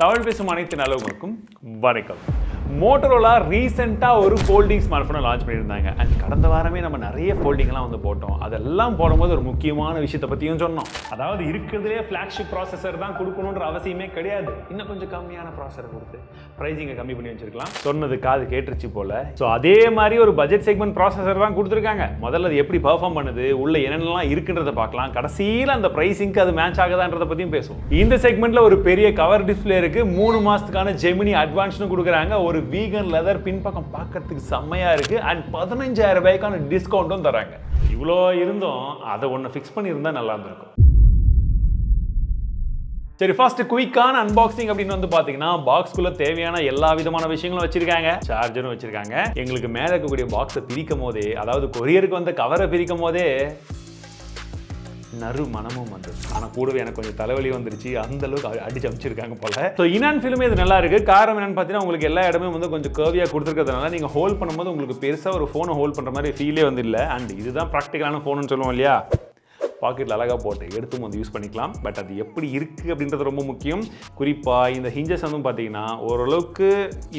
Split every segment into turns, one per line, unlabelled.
தமிழ் பேசும் அனைத்து நல்லவங்களுக்கும் வணக்கம். மோட்டோரோலா ரீசெண்டாக ஒரு ஃபோல்டிங் ஸ்மார்ட் ஃபோனை லான்ச் பண்ணியிருந்தாங்க. அண்ட் கடந்த வாரமே நம்ம நிறைய ஃபோல்டிங்லாம் வந்து போட்டோம். அதெல்லாம் போடும்போது ஒரு முக்கியமான விஷயத்தை பற்றியும் சொன்னோம். அதாவது இருக்கிறதுலே ஃப்ளாக்ஷிப் ப்ராசஸர் தான் கொடுக்கணுன்ற அவசியமே கிடையாது. இன்னும் கொஞ்சம் கம்மியான ப்ராசஸர் கொடுத்து ப்ரைஸிங்கை கம்மி பண்ணி வச்சிருக்கலாம். சொன்னது காது கேட்டுருச்சு போல. ஸோ அதே மாதிரி ஒரு பட்ஜெட் செக்மெண்ட் ப்ராசஸர் தான் கொடுத்துருக்காங்க. முதல்ல அது எப்படி பெர்ஃபார்ம் பண்ணுது, உள்ள என்னென்னலாம் இருக்குன்றதை பார்க்கலாம். கடைசியில் அந்த ப்ரைஸிங்க்கு அது மேட்ச் ஆகுதான்றதை பற்றியும் பேசுவோம். இந்த செக்மெண்ட்டில் ஒரு பெரிய கவர் டிஸ்பிளே இருக்கு. 3 மாசத்துக்கான ஜெமினி அட்வான்ஸ்னு கொடுக்குறாங்க. ஒரு வீகன் லெதர் பின்பக்கம் பார்க்கறதுக்கு செம்மையா இருக்கு. அண்ட் 15,000 ரூபாய்க்கான டிஸ்கவுண்ட்டும் தராங்க. இவ்வளோ இருந்தும் அதை ஒன்று ஃபிக்ஸ் பண்ணியிருந்தா நல்லா இருந்திருக்கும். சரி, ஃபர்ஸ்ட் குயிக்கான அன்பாக்சிங் அப்படின்னு வந்து பாத்தீங்கன்னா, பாக்ஸ்குள்ள தேவையான எல்லா விதமான விஷயங்களும் வச்சிருக்காங்க. சார்ஜரும் வச்சிருக்காங்க. எங்களுக்கு மேல இருக்கக்கூடிய பாக்ஸை பிரிக்கும் போதே, அதாவது கொரியருக்கு வந்த கவரை பிரிக்கும் போதே நறு மனமும் வந்தது. ஆனால் கூடவே எனக்கு கொஞ்சம் தலைவலி வந்துருச்சு. அந்த அளவுக்கு அடிச்சு அமைச்சிருக்காங்க போல. ஸோ இனான் ஃபிலிமே இது நல்லா இருக்கு. காரணம் என்னன்னு பார்த்தீங்கன்னா, உங்களுக்கு எல்லா இடமே வந்து கொஞ்சம் கர்வியாக கொடுத்துருக்கிறதுனால நீங்கள் ஹோல்ட் பண்ணும்போது உங்களுக்கு பெருசாக ஒரு ஃபோனை ஹோல்ட் பண்ணுற மாதிரி ஃபீலே வந்து இல்லை. அண்ட் இதுதான் ப்ராக்டிக்கலான ஃபோனுன்னு சொல்லுவோம் இல்லையா, பாக்கெட்டில் அழகாக போட்டு எடுத்து வந்து யூஸ் பண்ணிக்கலாம். பட் அது எப்படி இருக்குது அப்படின்றது ரொம்ப முக்கியம். குறிப்பாக இந்த ஹிஞ்சஸ் வந்து பார்த்தீங்கன்னா ஓரளவுக்கு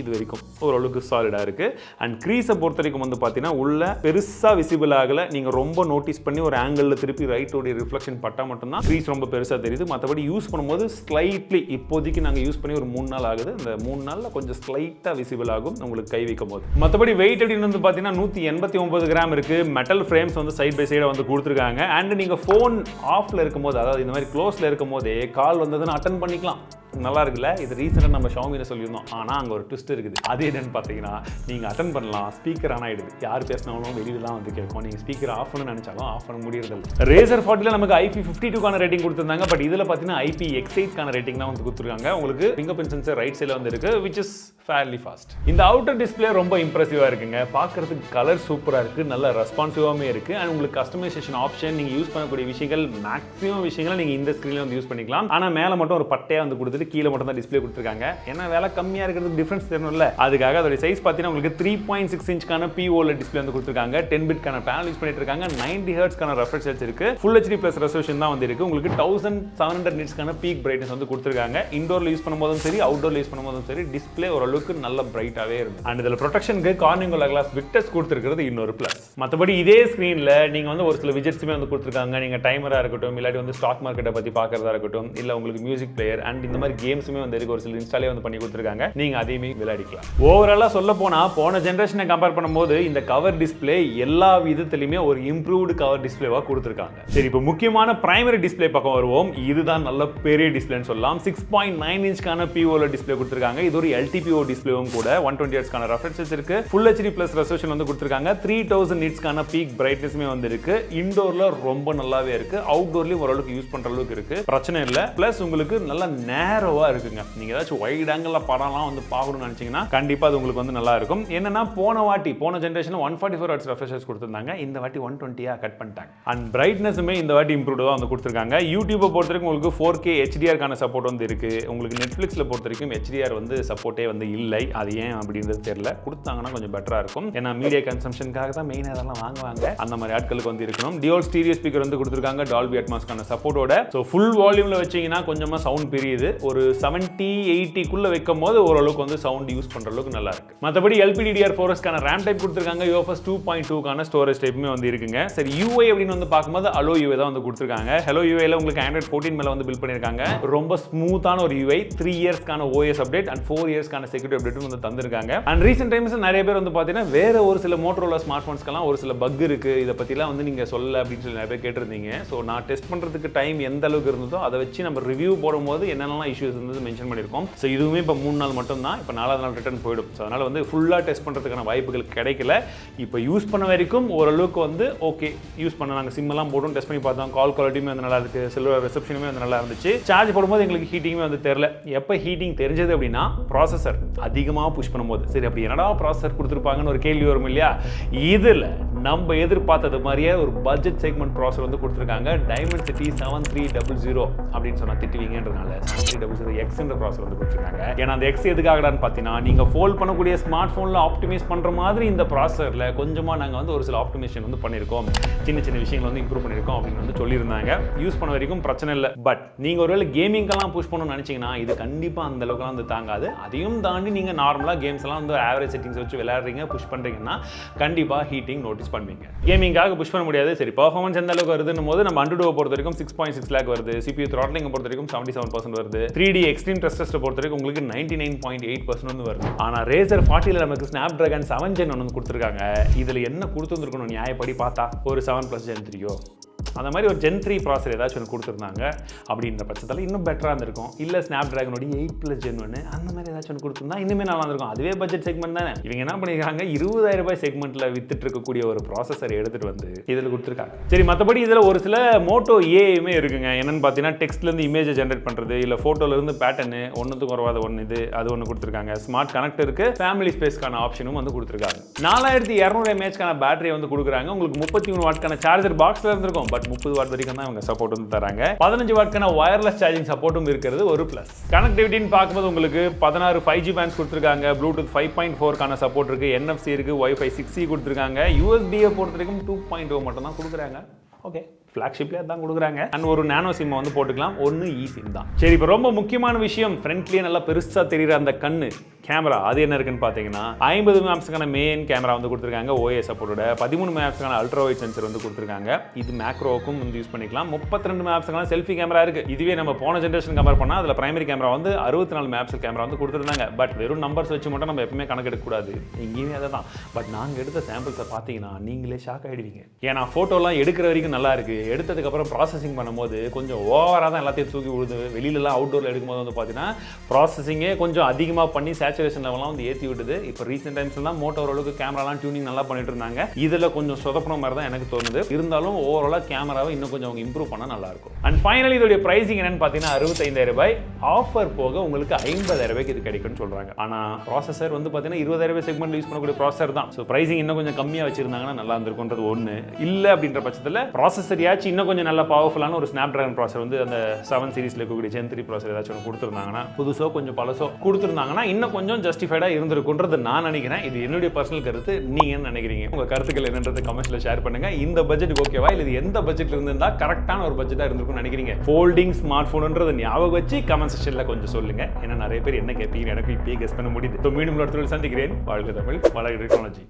இது வரைக்கும் ஓரளவுக்கு சாலிடாக இருக்குது. அண்ட் க்ரீஸை பொறுத்த வரைக்கும் வந்து பார்த்தீங்கன்னா உள்ள பெருசாக விசிபிள் ஆகலை. நீங்கள் ரொம்ப நோட்டீஸ் பண்ணி ஒரு ஆங்கிளில் திருப்பி ரைட்டோடைய ரிஃப்ளெக்ஷன் பட்டால் மட்டும்தான் க்ரீஸ் ரொம்ப பெருசாக தெரியுது. மற்றபடி யூஸ் பண்ணும்போது ஸ்லைட்லி, இப்போதைக்கு நாங்கள் யூஸ் பண்ணி ஒரு 3 நாள் ஆகுது. அந்த 3 நாளில் கொஞ்சம் ஸ்லைட்டாக விசிபிள் ஆகும் உங்களுக்கு கை வைக்கும் போது. மற்றபடி வெயிட் அப்படின்னு வந்து பார்த்தீங்கன்னா 189 கிராம் இருக்குது. மெட்டல் ஃப்ரேம்ஸ் வந்து சைட் பை சைடாக வந்து கொடுத்துருக்காங்க. அண்ட் நீங்கள் ஃபோன் ஆஃப்ல இருக்கும்போது, அதாவது இந்த மாதிரி க்ளோஸ்ல இருக்கும் போதே கால் வந்ததுன்னு அட்டென்ட் பண்ணிக்கலாம். நல்லா இருக்குல்ல. இது ரீசெண்டாக நம்ம ஷாமியில சொல்லியிருந்தோம். ஆனால் அங்கே ஒரு ட்விஸ்ட் இருக்குது. அது என்னன்னு பார்த்தீங்கன்னா, நீங்கள் அட்டன் பண்ணலாம், ஸ்பீக்கர் ஆன் ஆகிடுது. யார் பேசினாலும் வெளியில தான் வந்து கேட்கும். நீங்கள் ஸ்பீக்கர் ஆஃப் பண்ண நினைச்சாலும் ஆஃப் பண்ண முடியறதில்ல. ரேசர் 40ல நமக்கு IP52க்கான ரேட்டிங் கொடுத்துருந்தாங்க. பட் இதில் பார்த்தீங்கன்னா IPX8க்கான ரேட்டிங் தான் வந்து கொடுத்துருக்காங்க. உங்களுக்கு ஃபிங்கர் பிரிண்ட் சென்சர் ரைட் சைடில் வந்து இருக்கு, விச் இஸ் ஃபேர்லி ஃபாஸ்ட். இந்த அவுட்டர் டிஸ்பிளே ரொம்ப இம்ப்ரெசிவாக இருக்குங்க. பார்க்கறதுக்கு கலர் சூப்பராக இருக்குது, நல்ல ரெஸ்பான்சிவாகவே இருக்குது. அண்ட் உங்களுக்கு கஸ்டமைசேஷன் ஆப்ஷன், நீங்கள் யூஸ் பண்ணக்கூடிய விஷயங்கள், மேக்ஸிமம் விஷயங்களை நீங்கள் இந்த ஸ்க்ரீனில் வந்து யூஸ் பண்ணிக்கலாம். ஆனால் மேலே மட்டும் ஒரு பட்டையாக வந்து கொடுத்துட்டு கீழே மட்டும் தான் டிஸ்பிளே கொடுத்துருக்காங்க. ஏன்னா வேலை கம்மியாக இருக்கிறது டிஃபரன்ஸ் தெரியணும்ல. அதுக்காக அதோட சைஸ் பார்த்தீங்கன்னா உங்களுக்கு 3.6 இன்ச்க்கான POLED டிஸ்பிளே வந்து கொடுத்துருக்காங்க. 10 பிட்கான பேனல் யூஸ் பண்ணிட்டு இருக்காங்க. 90 ஹெர்ட்ஸ்க்கான ரெஃப்ரெஷ் ரேட் இருக்கு. Full HD Plus ரெசல்யூஷன் தான் வந்து இருக்கு. உங்களுக்கு 1700 நிட்ஸ்க்கான பீக் பிரைட்னஸ் வந்து கொடுத்துருக்காங்க. இன்டோர்ல யூஸ் பண்ணும்போதும் சரி, அவுட்டோர்ல யூஸ் பண்ணும்போதும் சரி, டிஸ்பிளே ஓரளவுக்கு நல்ல பிரைட்டாவே இருக்கு. அண்ட் இதில் ப்ரொடெக்ஷனுக்கு கார்னிங் கிளாஸ் விக்டர்ஸ் கொடுத்துருக்கிறது இன்னொரு பிளஸ். மற்றபடி இதே ஸ்க்ரீனில் நீங்கள் வந்து ஒரு சில விஜெட்ஸுமே வந்து கொடுத்துருக்காங்க. நீங்கள் டைமராக இருக்கட்டும், இல்லாட்டி வந்து ஸ்டாக் மார்க்கெட்டை பற்றி பார்க்கறதா இருக்கட்டும், இல்லை உங்களுக்கு மியூசிக் பிளேயர் அண்ட் இந்த மாதிரி கேம்ஸுமே வந்து இருக்கு. ஒரு சில இன்ஸ்டாலே வந்து பண்ணி கொடுத்துருக்காங்க. நீங்க அதையுமே விளையாடிக்கலாம். ஓவராலா சொல்ல போனா, போன ஜெனரேஷனை கம்பேர் பண்ணும்போது இந்த கவர் டிஸ்பிளே எல்லா விதத்திலுமே ஒரு இம்ப்ரூவ்டு கவர் டிஸ்பிளேவா கொடுத்துருக்காங்க. சரி, இப்போ முக்கியமான பிரைமரி டிஸ்பிளே பக்கம் வருவோம். இதுதான் நல்ல பெரிய டிஸ்பிளேன்னு சொல்லலாம். 6.9 இன்ச்க்கான POLED டிஸ்பிளே கொடுத்துருக்காங்க. இது ஒரு LTPO டிஸ்பிளேவும் கூட. 120 ஹெர்ட்ஸ்க்கான ரெஃப்ரெஷ் ரேட் இருக்கு. Full HD Plus ரெசல்யூஷன் வந்து கொடுத்துருக்காங்க. 3000 நிட்ஸ்க்கான பீக் பிரைட்னஸ்மே வந்து இருக்கு. இன்டோர்ல ரொம்ப நல்லாவே இருக்கு. அவுட்டோர்லயும் ஓரளவுக்கு யூஸ் பண்ற அளவுக்கு இருக்கு. பிரச்சனை இல்லை. பிளஸ் உங்களுக்கு நல்ல நேரோவா இருக்குங்க. நீங்க ஏதாச்சும் வைட் ஆங்கிள் படம்லாம் வந்து பார்க்கணும்னு நினைச்சீங்கன்னா கண்டிப்பா அது உங்களுக்கு வந்து நல்லா இருக்கும். என்னன்னா போன ஜெனரேஷன்ல 144 ஹெர்ட்ஸ் ரெஃப்ரெஷ் ரேட் கொடுத்திருந்தாங்க. இந்த வாட்டி 120 கட் பண்ணிட்டாங்க. அண்ட் பிரைட்னஸ்மே இந்த வாட்டி இம்ப்ரூவ்டா வந்து கொடுத்திருக்காங்க. யூடியூபை பொறுத்த வரைக்கும் உங்களுக்கு 4K HDR கான சப்போர்ட் வந்து இருக்கு. உங்களுக்கு நெட்ஃபிளிக்ஸ்ல பொறுத்த வரைக்கும் HDR வந்து சப்போர்ட்டே வந்து இல்லை. அது ஏன் அப்படின்றது தெரியல. கொடுத்தாங்கன்னா கொஞ்சம் பெட்டரா இருக்கும். ஏன்னா மீடியா கன்சம்ஷனுக்காக தான் மெயினா அதெல்லாம் வாங்குவாங்க. அந்த மாதிரி ஆட்களுக்கு வந்து இருக்கணும். டியூல் ஸ்டீரியோ ஸ்பீக்கர் வந்து கொடுத்திருக்காங்க. டால்பி அட்மாஸ்க்கான சப்போர்ட்டோட. ஸோ ஃபுல் வால்யூம்ல வச்சீங்கன்னா கொஞ்சமா சவுண்ட் பிரியுது. ஒரு 70-80 வைக்கும் போது ஓரளவுக்கு வந்து சவுண்ட் யூஸ் பண்ற அளவுக்கு நல்லா இருக்கு. மற்றபடி LPDDR4S கான RAM டைப் கொடுத்திருக்காங்க. UFS 2.2 கான ஸ்டோரேஜ் டைப்புமே வந்து இருக்குங்க. சரி, UI அப்படின்னு வந்து பார்க்கும்போது Hello UI தான் வந்து கொடுத்திருக்காங்க. Hello UI ல உங்களுக்கு Android 14 மேல வந்து பில்ட் பண்ணிருக்காங்க. ரொம்ப ஸ்மூத்தான ஒரு UI. 3 இயர்ஸ்க்கான OS அப்டேட் அண்ட் 4 இயர்ஸ்க்கான செக்யூரிட்டி அப்டேட்டும் வந்து தந்திருக்காங்க. அண்ட் ரீசென்ட் டைம்ஸ் நிறைய பேர் வந்து பார்த்தீங்கன்னா வேற ஒரு சில மோட்டோரோலா ஸ்மார்ட் போன்ஸ்க்கெல்லாம் ஒரு சில பக் இருக்கு, இதை பத்திலாம் வந்து நீங்க சொல்ல அப்படின்னு சொல்லி நிறைய பேர் கேட்டிருந்தீங்க. ஸோ நான் டெஸ்ட் பண்றதுக்கு டைம் எந்த அளவுக்கு இருந்ததோ அதை வச்சு நம்ம ரிவ்யூ போடும்போது என்னென்னலாம் இஷ்யூஸ் இருந்தது மென்ஷன் பண்ணியிருக்கோம். ஸோ இதுவுமே இப்போ 3 நாள் மட்டும் தான். இப்போ 4வது நாள் ரிட்டர்ன் போயிடும். ஸோ அதனால் வந்து ஃபுல்லாக டெஸ்ட் பண்ணுறதுக்கான வாய்ப்புகள் கிடைக்கல. இப்போ யூஸ் பண்ண வரைக்கும் ஓரளவுக்கு வந்து ஓகே யூஸ் பண்ண. நாங்கள் சிம்மெல்லாம் போட்டும் டெஸ்ட் பண்ணி பார்த்தோம். கால் குவாலிட்டியுமே வந்து நல்லா இருக்குது. சில்வர் ரிசப்ஷனுமே வந்து நல்லா இருந்துச்சு. சார்ஜ் போடும்போது எங்களுக்கு ஹீட்டிங்குமே வந்து தெரியல. எப்போ ஹீட்டிங் தெரிஞ்சது அப்படின்னா ப்ராசஸர் அதிகமாக புஷ் பண்ணும்போது. சரி, அப்படி என்னடா ப்ராசஸர் கொடுத்துருப்பாங்கன்னு ஒரு கேள்வி வரும் இல்லையா? இதில் நம்ம எதிர்பார்த்தது மாதிரியே ஒரு பட்ஜெட் செக்மெண்ட் ப்ராசர் வந்து கொடுத்துருக்காங்க. டைமென்சிட்டி 7300 அப்படின்னு சொன்னா திட்டுவீங்கன்றதுனால 7300X என்ற ப்ராசர் வந்து கொடுத்துருக்காங்க. ஏன்னா அந்த X எதுக்காகடான்னு பார்த்தீங்கன்னா, நீங்க ஃபோல்ட் பண்ணக்கூடிய ஸ்மார்ட் ஃபோனில் ஆப்டிமைஸ் பண்ற மாதிரி இந்த ப்ராசரில் கொஞ்சமா நாங்கள் வந்து ஒரு சில ஆப்டிமேஷன் வந்து பண்ணியிருக்கோம், சின்ன சின்ன விஷயங்கள் வந்து இம்ப்ரூவ் பண்ணியிருக்கோம் அப்படின்னு வந்து சொல்லியிருந்தாங்க. யூஸ் பண்ண வரைக்கும் பிரச்சனை இல்லை. பட் நீங்கள் ஒருவேளை கேமிங்கெல்லாம் புஷ் பண்ணணும்னு நினச்சிங்கன்னா இது கண்டிப்பாக அந்த அளவுக்குலாம் வந்து தாங்காது. அதையும் தாண்டி நீங்கள் நார்மலாக கேம்ஸ் எல்லாம் வந்து ஆவரேஜ் செட்டிங்ஸ் வச்சு விளையாடுறீங்க, புஷ் பண்ணுறீங்கன்னா கண்டிப்பாக ஹீட்டிங் நோட்டீஸ் பண்ணுவீங்க. கேமிங்காக புஷ் பண்ண முடியாது. சரி, பர்ஃபார்மன்ஸ் எந்த அளவுக்கு வருதுன்னு போது நம்ம அண்டர்டோ பொறுத்த வரைக்கும் 6.6 லேக் வருது. CPU த்ராட்லிங் பொறுத்த வரைக்கும் 77% வருது. 3D எக்ஸ்ட்ரீம் டெஸ்ட் பொறுத்த வரைக்கும் உங்களுக்கு 99.8% வந்து வருது. ஆனால் Razer 40ல நமக்கு Snapdragon 7 Gen 1 வந்து கொடுத்துருக்காங்க. இதில் என்ன கொடுத்துருக்கணும் நியாயப்படி பார்த்தா ஒரு 7+ Gen 3 அந்த மாதிரி ஒரு Gen 3 ப்ராசர் ஏதாச்சும் ஒன்று கொடுத்துருந்தாங்க அப்படின்ற பட்சத்தில் இன்னும் பெட்டராக இருந்திருக்கும். இல்லை ஸ்னாப்ட்ராகனோடைய 8+ Gen 1 அந்த மாதிரி ஏதாச்சும் ஒன்று கொடுத்துருந்தா இன்னுமே நல்லா இருந்திருக்கும். அதுவே பட்ஜெட் செக்மெண்ட் தானே. இவங்க என்ன பண்ணியிருக்காங்க, 20,000 ரூபாய் செக்மெண்ட்டில் வித்துட்டு இருக்கக்கூடிய ஒரு ப்ராசஸர் எடுத்துகிட்டு வந்து இதில் கொடுத்துருக்காங்க. சரி, மற்றபடி இதில் ஒரு சில மோட்டோ ஏயுமே இருக்குங்க. என்னென்னு பார்த்தீங்கன்னா, டெக்ஸ்ட்லேருந்து இமேஜை ஜென்ரேட் பண்ணுறது, இல்லை ஃபோட்டோலேருந்து பேட்டர்னு ஒன்றுத்துக்கு குறவாத ஒன்று அது ஒன்று கொடுத்துருக்காங்க. ஸ்மார்ட் கனெக்ட் இருக்குது, ஃபேமிலி ஸ்பேஸ்க்கான ஆப்ஷனும் வந்து கொடுத்துருக்காங்க. 4200 mAh பேட்டரி வந்து கொடுக்குறாங்க. உங்களுக்கு 33 வாட்க்கான சார்ஜர் பாக்ஸில் இருந்திருக்கும். பட் 30 வாட் வரைக்கும் தான் இவங்க சப்போர்ட் வந்து தராங்க. 15 வாட்க்கான வயர்லெஸ் சார்ஜிங் சப்போர்ட்டும் இருக்கிறது ஒரு பிளஸ். கனெக்டிவிட்டின்னு பார்க்கும்போது உங்களுக்கு 16 5G பேண்ட்ஸ் கொடுத்துருக்காங்க. ப்ளூடூத் 5.4க்கான சப்போர்ட் இருக்கு, NFC இருக்கு, Wi-Fi 6E கொடுத்துருக்காங்க. USB-ஐ பொறுத்த வரைக்கும் 2.0 மட்டும் தான் கொடுக்குறாங்க. ஓகே, ஃப்ளாக்ஷிப்லேயே தான் கொடுக்குறாங்க. அண்ட் ஒரு நானோ சிம் வந்து போட்டுக்கலாம், ஒன்று சிம் தான். சரி, இப்போ ரொம்ப முக்கியமான விஷயம், ஃப்ரண்ட்லேயே நல்லா பெருசாக தெரியுற அந்த கண்ணு கேமரா, அது என்ன இருக்குன்னு பார்த்தீங்கன்னா 50 மெகாபிக்சலுக்கான மெயின் கேமரா வந்து கொடுத்துருக்காங்க OIS சப்போர்ட்டோட. 13 மெகாபிக்சலுக்கான அல்ட்ரா வைட் சென்சர் வந்து கொடுத்துருக்காங்க. இது மேக்ரோவுக்கும் வந்து யூஸ் பண்ணிக்கலாம். 32 மெகாபிக்சலுக்கான செல்ஃபி கேமரா இருக்கு. இதுவே நம்ம போன ஜென்ரேஷன் கம்பேர் பண்ணால் அதில் பிரைமரி கேமரா வந்து 64 மெகாபிக்சல் கேமரா வந்து கொடுத்துருந்தாங்க. பட் வெறும் நம்பர்ஸ் வச்சு மட்டும் நம்ம எப்பவுமே கணக்கு எடுக்கக்கூடாது. இங்கேயுமே அதை தான். பட் நாங்கள் எடுத்த சாம்பிள்ஸை பார்த்தீங்கன்னா நீங்களே ஷாக் ஆகிடுவீங்க. ஏன்னா ஃபோட்டோலாம் எடுக்கிற வரைக்கும் நல்லா இருக்கு, எடுத்ததுக்கப்புறம் ப்ராசஸிங் பண்ணும்போது கொஞ்சம் ஓவராக தான் எல்லாத்தையும் தூக்கி விடுது. வெளியிலலாம் அவுட்டோரில் எடுக்கும்போது வந்து பார்த்தீங்கன்னா ப்ராசஸிங்கே கொஞ்சம் அதிகமாக பண்ணி சேச்சுரேஷன் லெவலாம் வந்து ஏற்றி விடுது. இப்போ ரீசெண்ட் டைம்ஸ்ல தான் மோட்டோ ஓரளவுக்கு கேமராலாம் டியூனிங் நல்லா பண்ணிட்டு இருந்தாங்க. இதில் கொஞ்சம் சொதப்பன மாதிரி தான் எனக்கு தோணுது. இருந்தாலும் ஓவராலாக கேமராவை இன்னும் கொஞ்சம் அவங்க இம்ப்ரூவ் பண்ணால் நல்லா இருக்கும். அண்ட் ஃபைனலி இதோடைய பிரைசிங் என்னன்னு பார்த்தீங்கன்னா 65,000 ரூபாய். ஆஃபர் போக உங்களுக்கு 50,000 ரூபாய்க்கு இது கிடைக்கும்னு சொல்றாங்க. ஆனால் ப்ராசஸர் வந்து பார்த்தீங்கன்னா 20,000 ரூபாய் செக்மெண்ட் யூஸ் பண்ணக்கூடிய ப்ராசஸர் தான். ஸோ பிரைசிங் இன்னும் கொஞ்சம் கம்மியாக வச்சிருந்தாங்கன்னா நல்லா இருந்திருக்குன்றது ஒன்று. இல்லை அப்படின்ற பட்சத்தில் ப்ராசஸர் யாச்சும் இன்னும் கொஞ்சம் நல்லா பவர்ஃபுல்லான ஒரு ஸ்னாப்ட்ராகன் ப்ராசர் வந்து அந்த 7 சீரிஸ்ல இருக்கக்கூடிய Gen 3 ப்ராசர் ஏதாச்சும் ஒன்று கொடுத்துருந்தாங்கன்னா, புதுசோ கொஞ்சம் பழசோ கொடுத்துருந்தாங்கன்னா இன்னும் கொஞ்சம் ஜஸ்டிஃபைடாக இருந்திருக்குன்றது நான் நினைக்கிறேன். இது என்னுடைய பர்சனல் கருத்து. நீங்க என்ன நினைக்கிறீங்க? உங்க கருத்துக்கள் என்னன்றது கமெண்ட்ஸ்ல ஷேர் பண்ணுங்க. இந்த பட்ஜெட் ஓகேவா, இல்லை எந்த பட்ஜெட்ல இருந்தா கரெக்டான ஒரு பட்ஜெட்டா இருந்திருக்கும்னு நினைக்கிறீங்க? ஃபோல்டிங் ஸ்மார்ட் போன்ன்றது ஞாபகம் வச்சு கமெண்ட் செக்ஷன்ல கொஞ்சம் சொல்லுங்க. ஏன்னா நிறைய பேர் என்ன கேட்பீங்க எனக்கு இப்பயே கெஸ் பண்ண முடியுது. மீண்டும் ஒரு இடத்துல சந்திக்கிறேன். வாழ்க தமிழ், வளர்க டெக்னாலஜி.